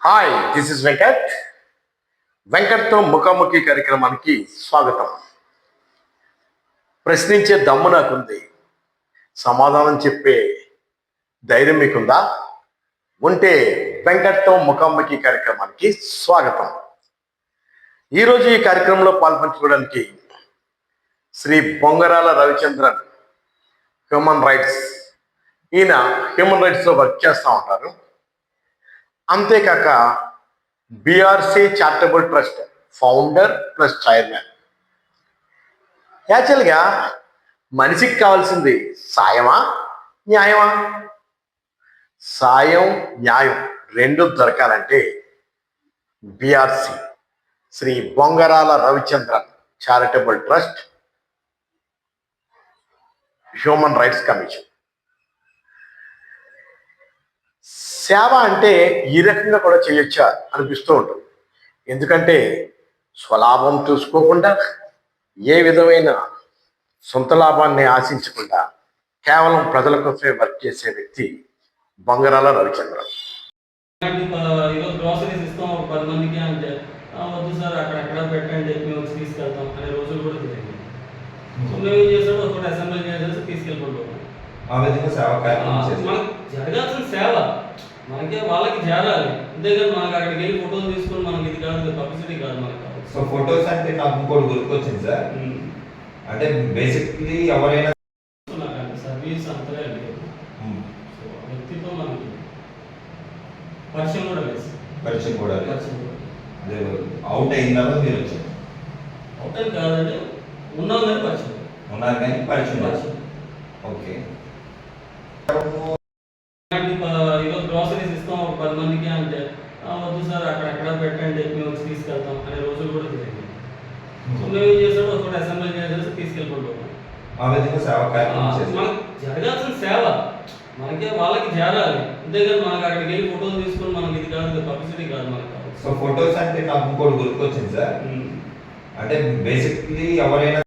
Hi, this is Venkat. వెంకట్తో ముఖాముఖి కార్యక్రమానికి స్వాగతం. ప్రశ్నించే దమ్ము నాకుంది, సమాధానం చెప్పే ధైర్యం మీకుందా? ఉంటే వెంకట్తో ముఖాముఖి కార్యక్రమానికి స్వాగతం. ఈరోజు ఈ కార్యక్రమంలో పాల్పంచుకోవడానికి శ్రీ బొంగరాల రవిచంద్రన్, హ్యూమన్ రైట్స్. ఈయన హ్యూమన్ రైట్స్లో వర్క్ చేస్తూ ఉంటారు. అంతేకాక BRC charitable trust founder plus chairman. యాక్చువల్గా మనిషికి కావాల్సింది సాయమా, న్యాయమా? సాయం, న్యాయం రెండు దొరకాలంటే BRC Shri Bongarala Ravichandran charitable trust, human rights commission. సేవ అంటే ఈ రకంగా కూడా చేయొచ్చా అనిపిస్తూ ఉంటుంది. ఎందుకంటే స్వలాభం చూసుకోకుండా, ఏ విధమైన సొంత లాభాన్ని ఆశించకుండా కేవలం ప్రజల కోసమే వర్క్ చేసే వ్యక్తి బొంగరాల రవిచంద్రన్. ఈరోజు గ్రాసరీస్ ఇస్తాం ఒక 10 మందికి అంటే వద్దు సార్ అక్కడెక్కడ పెట్టండి మేము వచ్చి తీసుకెళ్తాం అనే రోజులు కూడా జరిగింది. సో మేము ఏం చేసాడు ఒకటి అసెంబ్లీ చేసేసి తీసుకెళ్ళిపోతాం. ఆ విధంగా సేవ కార్యక్రమం మనకు జరగాల్సిన సేవ మనకే వాళ్ళకి చేరాలి. అంతేగాని మనకు అక్కడికి వెళ్ళి ఫోటోలు తీసుకొని మనకి ఇది కాదు, పబ్లిసిటీ కాదు మనకు. సో ఫొటోస్ అంటే నాకు ఇంకోటి గుర్తుకొచ్చింది సార్. అంటే బేసిక్లీ ఎవరైనా సర్వీస్ అంతగా లేదు. సో వ్యక్తితో మనకి పరిచయం కూడా లేదు. పరిచయం కూడా పరిచయం కూడా అదే అవుట్ అయిన తర్వాత మీరు వచ్చారు. అవుట్ అని కాదండి, ఉన్నాం కానీ పరిచయం ఉన్నారు కానీ పరిచయం. పరిచయం. ఓకే. ఈరోజు గ్రాసరీస్ ఇస్తాం ఒక 10 మందికి అంటే వద్దు సార్ అక్కడెక్కడ పెట్టండి మేము వచ్చి తీసుకెళ్తాం అనే రోజులు కూడా జరిగింది. సో మేము ఏం చేసాడు ఒకటి అసెంబ్లీ చేసేసి తీసుకెళ్ళిపోతాం. ఆ విధంగా సేవ కార్యక్రమం చేశారు. మనకు జరగాల్సిన సేవ మనకే వాళ్ళకి చేరాలి. అంతేగాని మనకు అక్కడికి వెళ్ళి ఫోటోలు తీసుకొని మనకి ఇది కాదు, పబ్లిసిటీ కాదు మనకు. సో ఫొటోస్ అంటే నాకు ఇంకోటి గుర్తుకొచ్చింది సార్. అంటే బేసిక్లీ ఎవరైనా